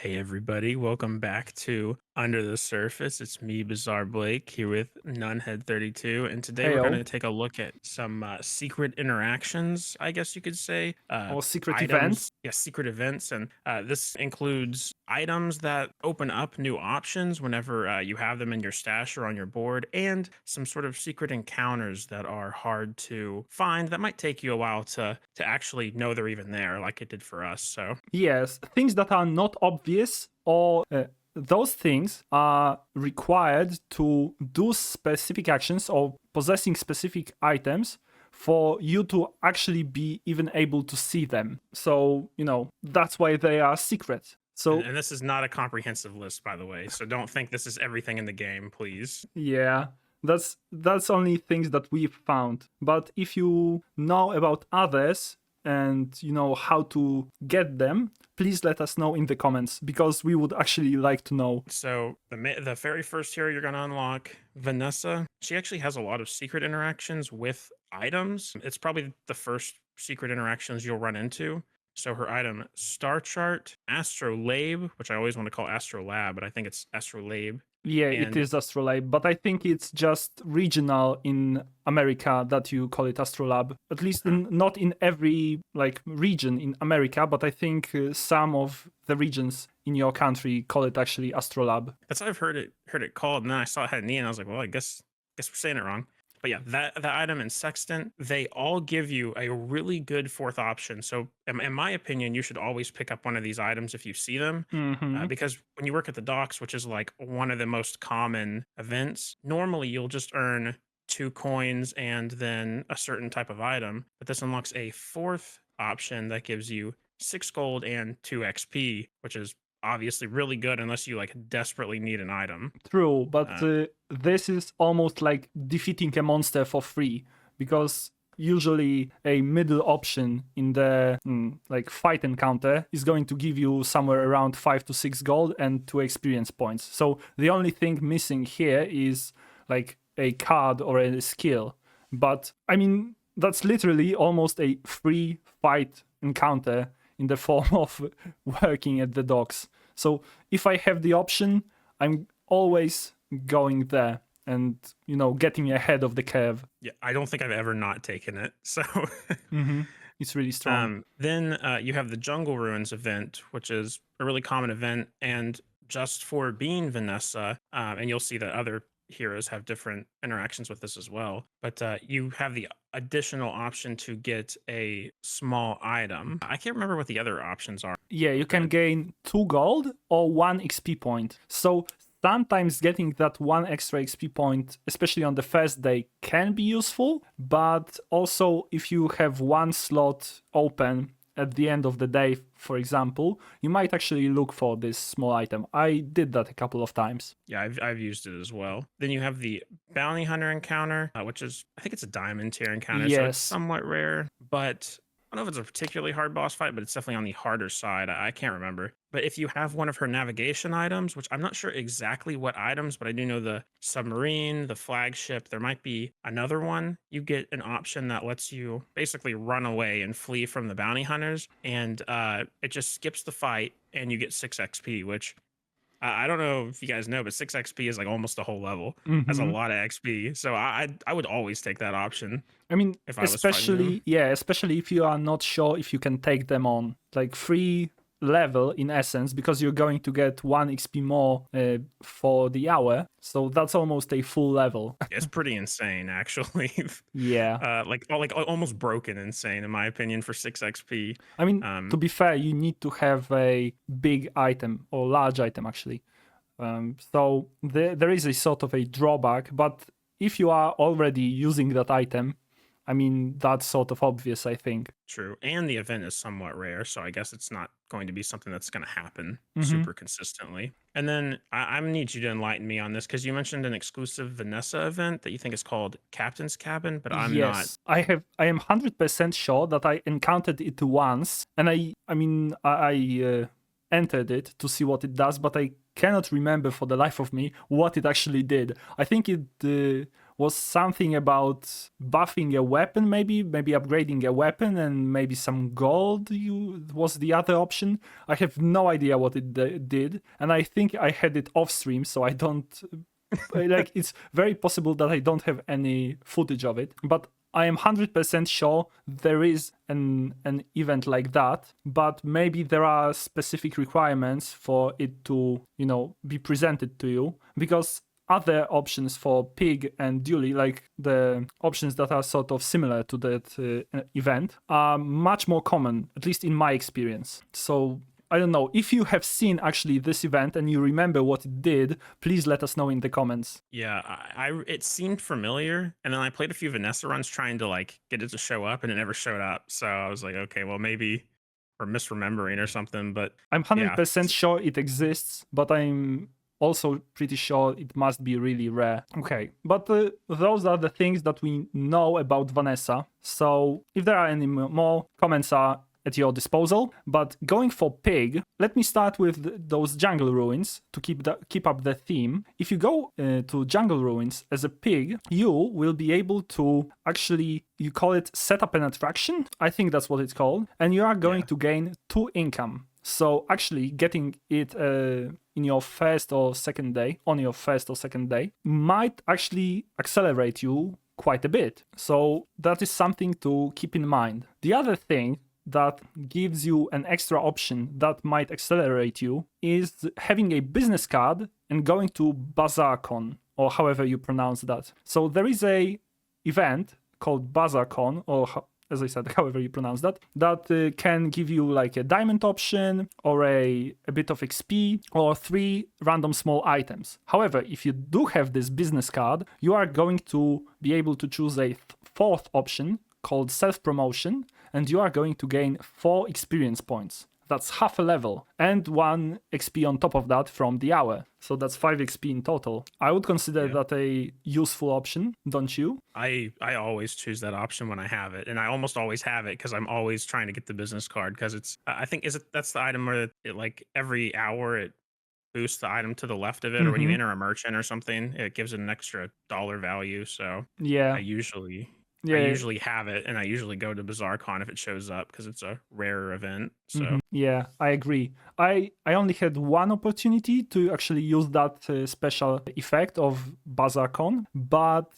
Hey everybody, welcome back to Under the Surface. It's me, Bizarre Blake, here with Nunhead32, and today we're going Heyo, to take a look at some secret interactions, I guess you could say, or secret items, events. yeah, secret events, and this includes items that open up new options whenever you have them in your stash or on your board, and some sort of secret encounters that are hard to find that might take you a while to actually know they're even there, like it did for us. So Yes, things that are not obvious or those things are required to do specific actions or possessing specific items for you to actually be even able to see them. So, that's why they are secret. And, So, and this is not a comprehensive list, by the way. So don't think this is everything in the game, please. yeah, that's only things that we've found. But if you know about others and you know how to get them, please let us know in the comments because we would actually like to know. So the very first hero you're going to unlock, Vanessa, she actually has a lot of secret interactions with items. It's probably the first secret interactions you'll run into. So her item, Star Chart, Astrolabe, which I always want to call Astrolab, but I think it's Astrolabe. Yeah, it And is Astrolabe, but I think it's just regional in America that you call it Astrolabe. At least not in every region in America, but I think some of the regions in your country call it actually Astrolabe. that's how I've heard it called. And then I saw it had an E, and I was like, well, I guess we're saying it wrong. But yeah, that item and sextant, they all give you a really good fourth option. So in my opinion, you should always pick up one of these items if you see them, Mm-hmm. because when you work at the docks, which is like one of the most common events, normally you'll just earn 2 coins and then a certain type of item. But this unlocks a fourth option that gives you 6 gold and 2 XP, which is obviously really good unless you like desperately need an item. True, but Uh, this is almost like defeating a monster for free because usually a middle option in the fight encounter is going to give you somewhere around 5 to 6 gold and 2 experience points. So the only thing missing here is like a card or a skill. But I mean that's literally almost a free fight encounter in the form of working at the docks. So if I have the option, I'm always going there and getting ahead of the curve. Yeah, I don't think I've ever not taken it. So, Mm-hmm. It's really strong. then you have the Jungle Ruins event, which is a really common event, and just for being Vanessa, and you'll see that other heroes have different interactions with this as well. But you have the additional option to get a small item. I can't remember what the other options are. Yeah, you can But gain 2 gold or 1 XP point. So sometimes getting that 1 extra XP point, especially on the first day, can be useful. But also, if you have one slot open at the end of the day, for example, you might actually look for this small item. I did that a couple of times. yeah, I've used it as well. Then you have the bounty hunter encounter, which is I think it's a diamond tier encounter, so it's Yes. somewhat rare. But I don't know if it's a particularly hard boss fight, but it's definitely on the harder side. I can't remember. But if you have one of her navigation items, which I'm not sure exactly what items, but I do know the submarine, the flagship, there might be another one. You get an option that lets you basically run away and flee from the bounty hunters, and it just skips the fight, and you get 6 XP, which I don't know if you guys know, but 6 XP is like almost a whole level. That's a Mm-hmm. lot of XP. So I would always take that option I mean, if I was fighting them. especially if you are not sure if you can take them on. Like free level in essence, because you're going to get 1 XP more for the hour. So that's almost a full level. It's pretty insane, actually. Yeah. Like almost broken insane in my opinion for 6 XP. I mean, to Um, be fair, you need to have a big item or large item actually. So there is a sort of a drawback, but if you are already using that item, I mean, that's sort of obvious, I think. True, and the event is somewhat rare, so I guess it's not going to be something that's going to happen Hmm. super consistently. And then I need you to enlighten me on this because you mentioned an exclusive Vanessa event that you think is called Captain's Cabin, but I'm not. Yes, I am 100% sure that I encountered it once, and I entered it to see what it does, but I cannot remember for the life of me what it actually did. I think it was something about buffing a weapon, maybe upgrading a weapon, and maybe some gold was the other option. I have no idea what it did, and I think I had it off stream, so I don't like, it's very possible that I don't have any footage of it, but I am 100% sure there is an event like that, but maybe there are specific requirements for it to, be presented to you, because other options for Pig and Dooley, like the options that are sort of similar to that event, are much more common, at least in my experience. So I don't know. If you have seen actually this event and you remember what it did, please let us know in the comments. Yeah, it seemed familiar, and then I played a few Vanessa runs trying to like get it to show up, and it never showed up. So I was like, okay, well maybe we're misremembering or something. But I'm yeah, 100% sure it exists, but I'm also pretty sure it must be really rare. Okay, but those are the things that we know about Vanessa. So if there are any more, comments are at your disposal. But going for Pig, let me start with those jungle ruins to keep up the theme. If you go to jungle ruins as a pig, you will be able to actually, you call it set up an attraction, I think that's what it's called, and you are going to gain 2 income. So actually getting it in your first or second day, might actually accelerate you quite a bit. So that is something to keep in mind. The other thing that gives you an extra option that might accelerate you is having a business card and going to BazaarCon, or however you pronounce that. So there is a event called BazaarCon, or as I said, however you pronounce that, that can give you like a diamond option or a bit of XP or 3 random small items. However, if you do have this business card, you are going to be able to choose a 4th option called self-promotion, and you are going to gain 4 experience points. That's half a level, and 1 XP on top of that from the hour. So that's 5 XP in total. I would consider that a useful option, don't you? I always choose that option when I have it, and I almost always have it because I'm always trying to get the business card, because it's, I think, that's the item where it like every hour it boosts the item to the left of it, or when you enter a merchant or something, it gives it an extra dollar value. So Yeah. I usually have it, and I usually go to BazaarCon if it shows up because it's a rarer event. So yeah, I agree. I only had 1 opportunity to actually use that special effect of BazaarCon, but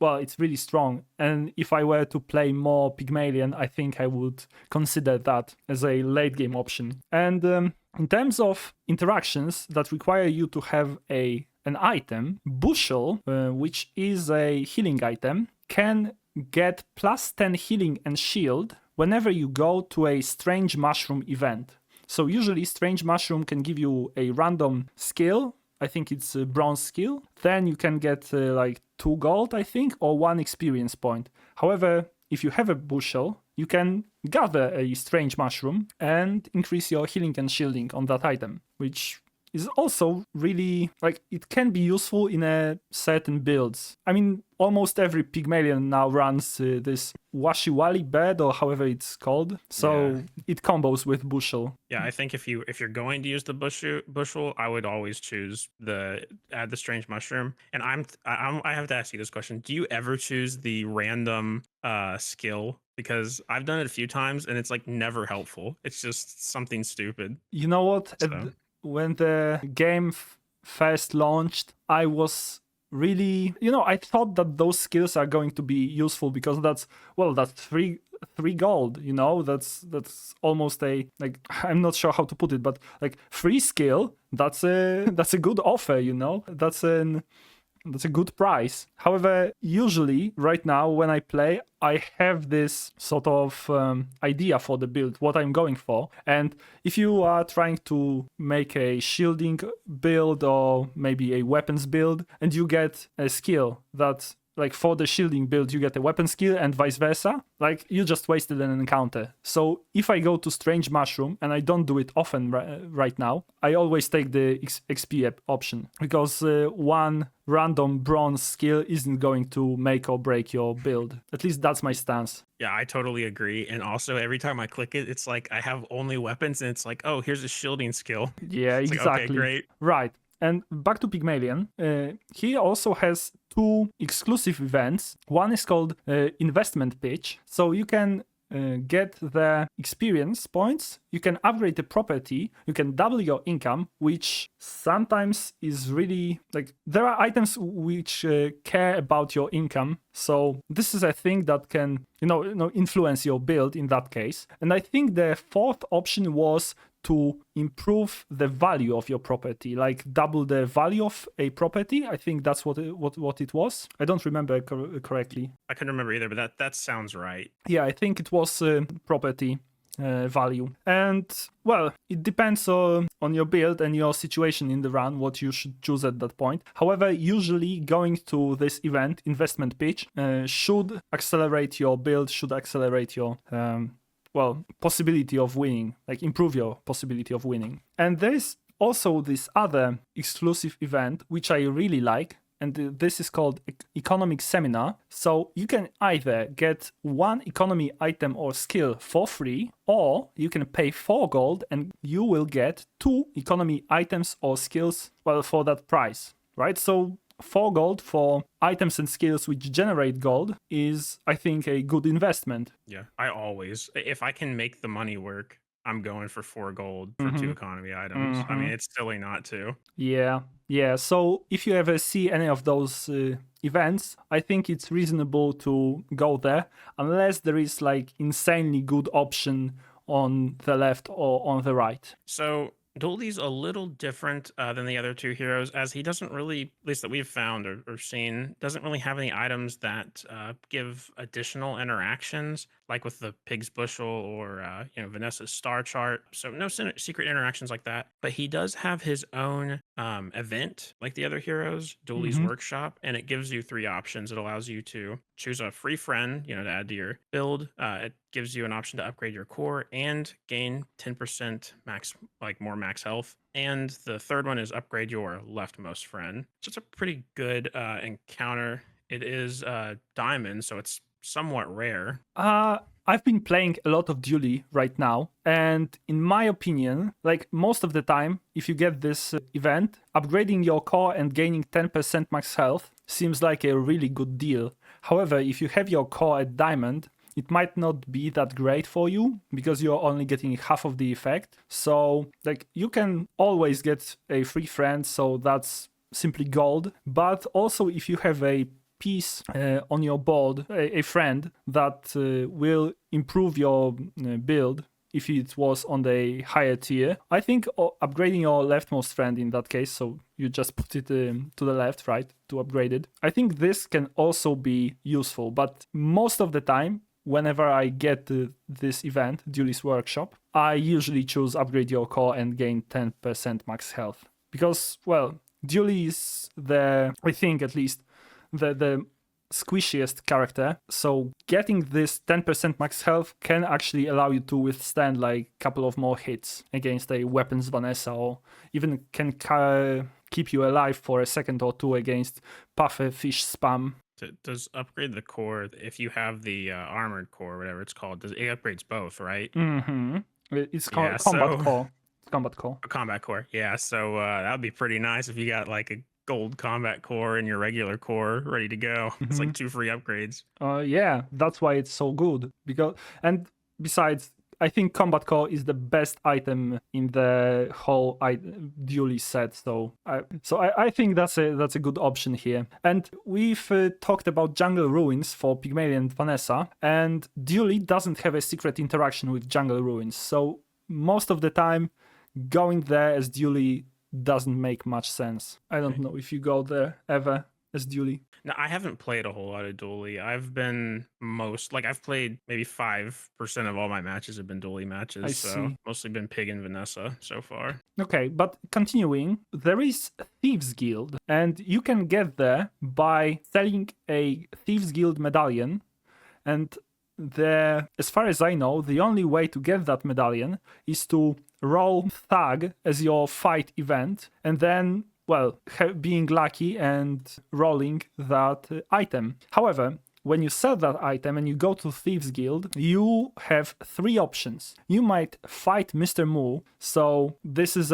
well, it's really strong. And if I were to play more Pygmalien, I think I would consider that as a late game option. And in terms of interactions that require you to have an item, Bushel, which is a healing item, can get plus 10 healing and shield whenever you go to a strange mushroom event. So usually strange mushroom can give you a random skill. I think it's a bronze skill. Then you can get like 2 gold, I think, or 1 experience point. However, if you have a bushel, you can gather a strange mushroom and increase your healing and shielding on that item, which is also really, like, it can be useful in a certain builds. I mean, almost every Pygmalion now runs this Washiwali bed, or however it's called, so it combos with bushel. Yeah, I think if you're going to use the bushel, I would always choose add the strange mushroom. And I have to ask you this question: do you ever choose the random skill? Because I've done it a few times, and it's like never helpful. It's just something stupid. You know what? So. When the game first launched, I was really, I thought that those skills are going to be useful because that's three gold, that's almost a, like, I'm not sure how to put it, but like free skill, that's a good offer, that's a good price. However, usually right now when I play, I have this sort of idea for the build, what I'm going for. And if you are trying to make a shielding build or maybe a weapons build, and you get a skill that, like, for the shielding build, you get a weapon skill and vice versa, like, you just wasted an encounter. So if I go to Strange Mushroom, and I don't do it often right now, I always take the XP option, because 1 random bronze skill isn't going to make or break your build. At least that's my stance. Yeah, I totally agree. And also, every time I click it, it's like I have only weapons, and it's like, oh, here's a shielding skill. Yeah, It's exactly. like, okay, great. Right. And back to Pygmalion, he also has 2 exclusive events. One is called Investment Pitch, so you can get the experience points, you can upgrade the property, you can double your income, which sometimes is really like there are items which care about your income. So this is a thing that can influence your build in that case. And I think the fourth option was to improve the value of your property, like double the value of a property. I think that's what it was. I don't remember correctly. I couldn't remember either, but that sounds right. Yeah, I think it was property value. And well, it depends on your build and your situation in the run, what you should choose at that point. However, usually going to this event, investment pitch, should accelerate your build, should accelerate your possibility of winning, like improve your possibility of winning. And there's also this other exclusive event, which I really like, and this is called Economic Seminar. So you can either get 1 economy item or skill for free, or you can pay 4 gold and you will get 2 economy items or skills, for that price, right? So 4 gold for items and skills which generate gold is, I think, a good investment. Yeah, I always, if I can make the money work, I'm going for 4 gold for 2 economy items. I mean, it's silly not to. Yeah. So if you ever see any of those events, I think it's reasonable to go there, unless there is like insanely good option on the left or on the right. So Dooley's a little different than the other 2 heroes, as he doesn't really, at least that we've found or seen, doesn't really have any items that give additional interactions, like with the Pig's Bushel or Vanessa's Star Chart. So no secret interactions like that. But he does have his own event, like the other heroes, Dooley's Workshop, and it gives you 3 options. It allows you to choose a free friend, to add to your build. It gives you an option to upgrade your core and gain 10% more max health. And the third one is upgrade your leftmost friend. So it's a pretty good encounter. It is diamond, so it's somewhat rare. I've been playing a lot of Dooley right now, and in my opinion, like most of the time, if you get this event, upgrading your core and gaining 10% max health seems like a really good deal. However, if you have your core at diamond, it might not be that great for you because you're only getting half of the effect. So like you can always get a free friend, so that's simply gold. But also if you have a piece on your board, a friend that will improve your build if it was on the higher tier, I think upgrading your leftmost friend in that case, so you just put it to the left, right, to upgrade it. I think this can also be useful, but most of the time, whenever I get this event, Dooley's Workshop, I usually choose upgrade your core and gain 10% max health. Because, Dooley is I think at least, the squishiest character, so getting this 10% max health can actually allow you to withstand like a couple of more hits against a weapons Vanessa, or even can keep you alive for a second or two against pufferfish spam. Does upgrade the core, if you have the armored core, whatever it's called, it upgrades both, right? It's called combat core. Combat core. A combat core, yeah. So that would be pretty nice if you got like a gold combat core and your regular core ready to go. It's like 2 free upgrades. Yeah, that's why it's so good. And besides, I think combat core is the best item in the whole Dooley set. So I think that's a good option here. And we've talked about Jungle Ruins for Pygmalion and Vanessa, and Dooley doesn't have a secret interaction with Jungle Ruins. So most of the time, going there as Dooley doesn't make much sense. I don't know if you go there ever as Dooley. No, I haven't played a whole lot of Dooley. I've played maybe 5% of all my matches have been Dooley matches. I so see. Mostly been Pig and Vanessa so far. Okay, but continuing, there is Thieves Guild, and you can get there by selling a Thieves Guild medallion, and as far as I know, the only way to get that medallion is to roll Thug as your fight event, and then, being lucky and rolling that item. However, when you sell that item and you go to Thieves Guild, you have 3 options. You might fight Mr. Moo, so this is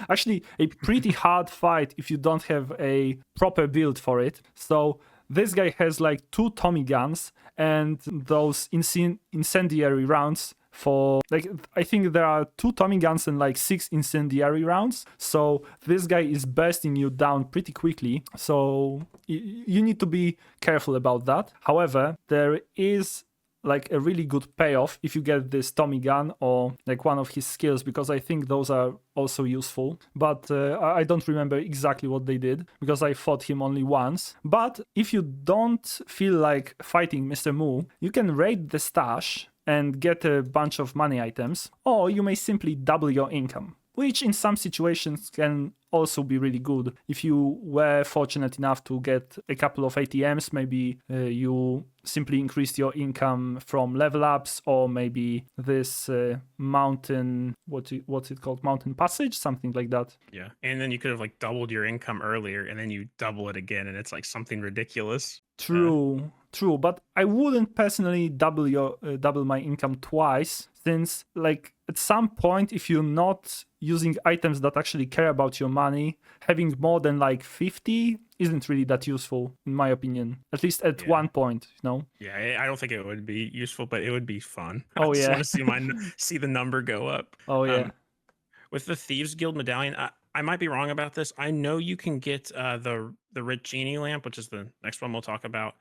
actually a pretty hard fight if you don't have a proper build for it. So this guy has like 2 Tommy guns and those incendiary rounds for like, I think there are 2 Tommy guns and like 6 incendiary rounds. So this guy is bursting you down pretty quickly. So you need to be careful about that. However, there is like a really good payoff if you get this Tommy gun or like one of his skills, because I think those are also useful. But I don't remember exactly what they did because I fought him only once. But if you don't feel like fighting Mr. Moo, you can raid the stash and get a bunch of money items, or you may simply double your income, which in some situations can also be really good. If you were fortunate enough to get a couple of ATMs, maybe you simply increased your income from level ups, or maybe this mountain, what's it called? Mountain passage, something like that. Yeah. And then you could have like doubled your income earlier and then you double it again and it's like something ridiculous. True, but I wouldn't personally double my income twice, since like at some point, if you're not using items that actually care about your money, having more than like 50 isn't really that useful, in my opinion. At least at one point, you know. Yeah, I don't think it would be useful, but it would be fun. Oh, I just yeah. want to see the number go up. Oh yeah. With the Thieves Guild medallion, I might be wrong about this. I know you can get the Rit Genie lamp, which is the next one we'll talk about,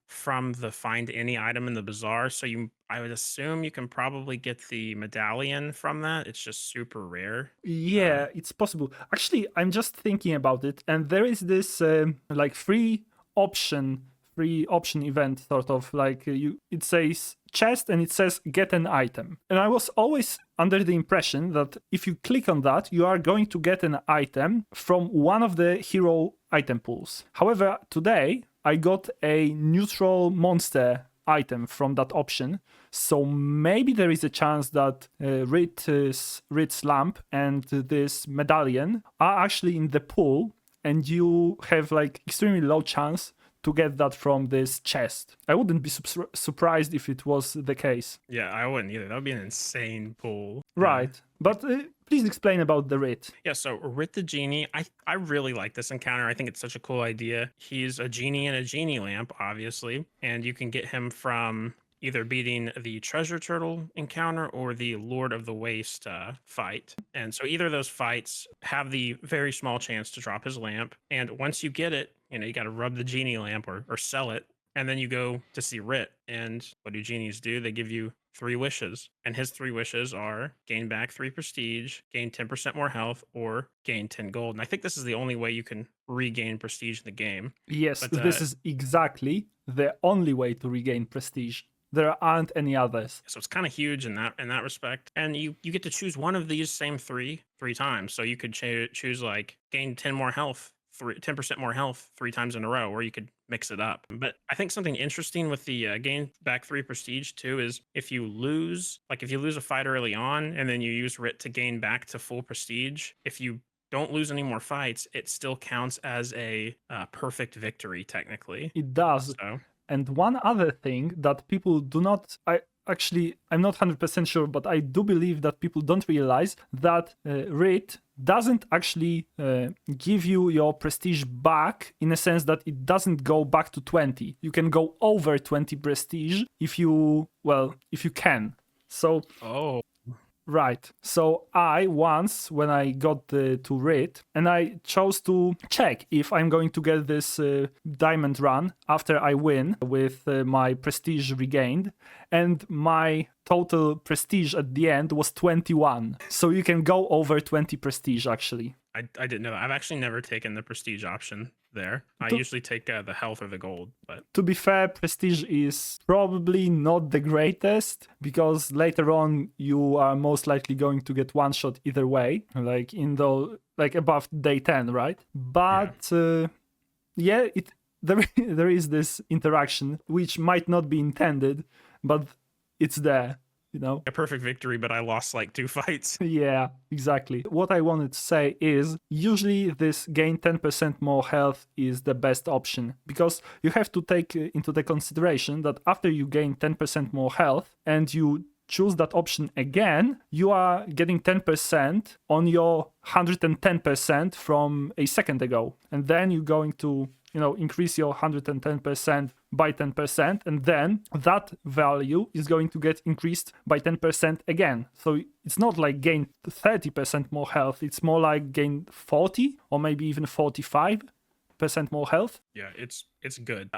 from the find any item in the bazaar. So I would assume you can probably get the medallion from that. It's just super rare. Yeah, it's possible. Actually, I'm just thinking about it, and there is this like free option event, sort of like it says chest and it says get an item, and I was always under the impression that if you click on that, you are going to get an item from one of the hero item pools. However, today I got a neutral monster item from that option, so maybe there is a chance that Rit's lamp and this medallion are actually in the pool, and you have like extremely low chance to get that from this chest. I wouldn't be surprised if it was the case. Yeah, I wouldn't either. That would be an insane pool. Right. But please explain about the Rit. Yeah, so Rit the Genie, I really like this encounter. I think it's such a cool idea. He's a genie in a genie lamp, obviously, and you can get him from either beating the treasure turtle encounter or the Lord of the Waste fight. And so either of those fights have the very small chance to drop his lamp. And once you get it, you got to rub the genie lamp or sell it. And then you go to see Rit. And what do genies do? They give you 3 wishes. And his 3 wishes are gain back 3 prestige, gain 10% more health, or gain 10 gold. And I think this is the only way you can regain prestige in the game. Yes, but, this is exactly the only way to regain prestige. There aren't any others. So it's kind of huge in that respect. And you get to choose one of these same three times. So you could choose like gain 10 more health, 10% more health 3 times in a row, or you could mix it up. But I think something interesting with the gain back 3 prestige too is if you lose a fight early on and then you use Rit to gain back to full prestige, if you don't lose any more fights, it still counts as a perfect victory technically. It does. So. And one other thing that people do not, I'm not 100% sure, but I do believe that people don't realize that Rit doesn't actually give you your prestige back, in a sense that it doesn't go back to 20. You can go over 20 prestige if you can. So. Oh. Right. So I once, when I got to Rit, and I chose to check if I'm going to get this diamond run after I win with my prestige regained, and my total prestige at the end was 21. So you can go over 20 prestige, actually. I didn't know that. I've actually never taken the prestige option there. I usually take the health or the gold. But to be fair, prestige is probably not the greatest, because later on you are most likely going to get one shot either way, like above day 10, right? But there is this interaction which might not be intended, but it's there. A perfect victory, but I lost like 2 fights. Yeah, exactly. What I wanted to say is usually this gain 10% more health is the best option, because you have to take into the consideration that after you gain 10% more health and you choose that option again, you are getting 10% on your 110% from a second ago. And then you're going to, increase your 110% by 10%, and then that value is going to get increased by 10% again. So it's not like gain 30% more health, it's more like gain 40 or maybe even 45% more health. Yeah, it's good.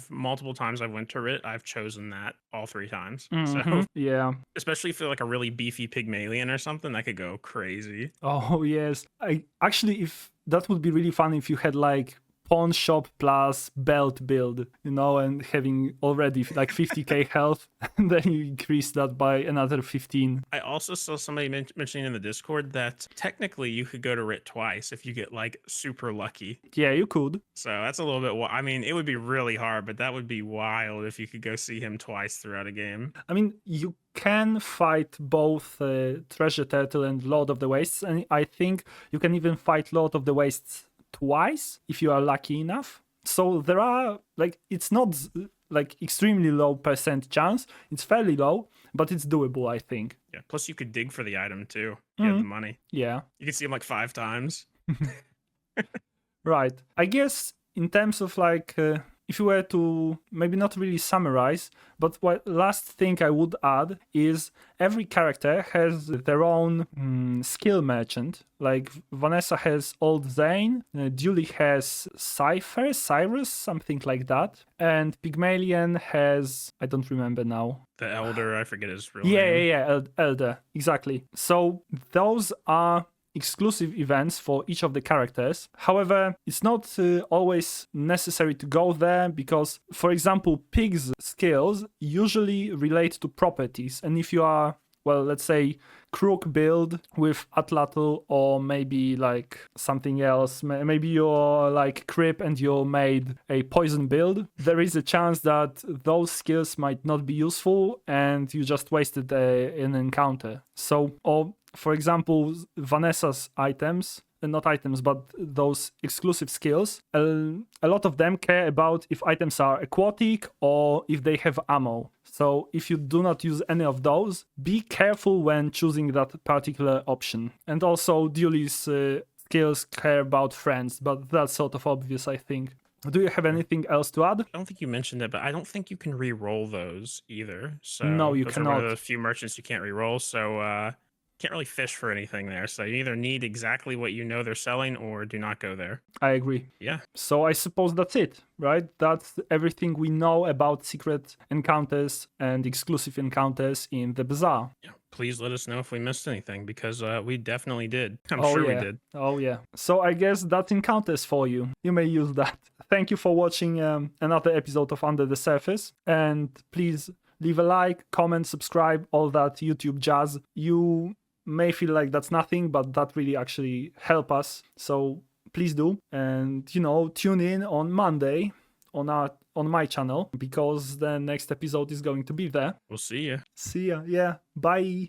Multiple times I've went to Rit, I've chosen that all 3 times. Mm-hmm. So Yeah. especially for like a really beefy Pygmalien or something, that could go crazy. Oh yes. If that would be really fun if you had like pawn shop plus belt build, and having already like 50k health, and then you increase that by another 15. I also saw somebody mentioning in the Discord that technically you could go to Rit twice if you get like super lucky. Yeah, you could. So that's a little bit. I mean, it would be really hard, but that would be wild if you could go see him twice throughout a game. I mean, you can fight both Treasure Turtle and Lord of the Wastes, and I think you can even fight Lord of the Wastes twice if you are lucky enough. So there are it's not like extremely low percent chance, it's fairly low, but it's doable, I think. Yeah, plus you could dig for the item too. You have the money. Yeah, you can see him like 5 times. Right. I guess in terms of if you were to maybe not really summarize, but what last thing I would add is every character has their own skill merchant. Like Vanessa has Old Zane, Dooley has Cyrus, something like that, and Pygmalien has, I don't remember now. The Elder, I forget his real name. Yeah, Elder, exactly. So those are exclusive events for each of the characters. However, it's not always necessary to go there because, for example, Pig's skills usually relate to properties. And if you are, well, let's say Crook build with Atlatl or maybe like something else, maybe you're like Crip and you made a poison build, there is a chance that those skills might not be useful and you just wasted an encounter. So, or for example, Vanessa's items, not items, but those exclusive skills, a lot of them care about if items are aquatic or if they have ammo. So if you do not use any of those, be careful when choosing that particular option. And also, Dooley's skills care about friends, but that's sort of obvious, I think. Do you have anything else to add? I don't think you mentioned it, but I don't think you can re-roll those either. So No, you those cannot. are one of the few merchants you can't re-roll. So can't really fish for anything there. So you either need exactly what you know they're selling or do not go there. I agree. Yeah. So I suppose that's it, right? That's everything we know about secret encounters and exclusive encounters in the bazaar. Yeah. Please let us know if we missed anything because we definitely did. I'm Oh, sure yeah. we did. Oh, yeah. So I guess that's encounters for you. You may use that. Thank you for watching another episode of Under the Surface. And please leave a like, comment, subscribe, all that YouTube jazz. You may feel like that's nothing, but that really actually help us. So please do. And, tune in on Monday on my channel because the next episode is going to be there. We'll see you. See ya. Yeah. Bye.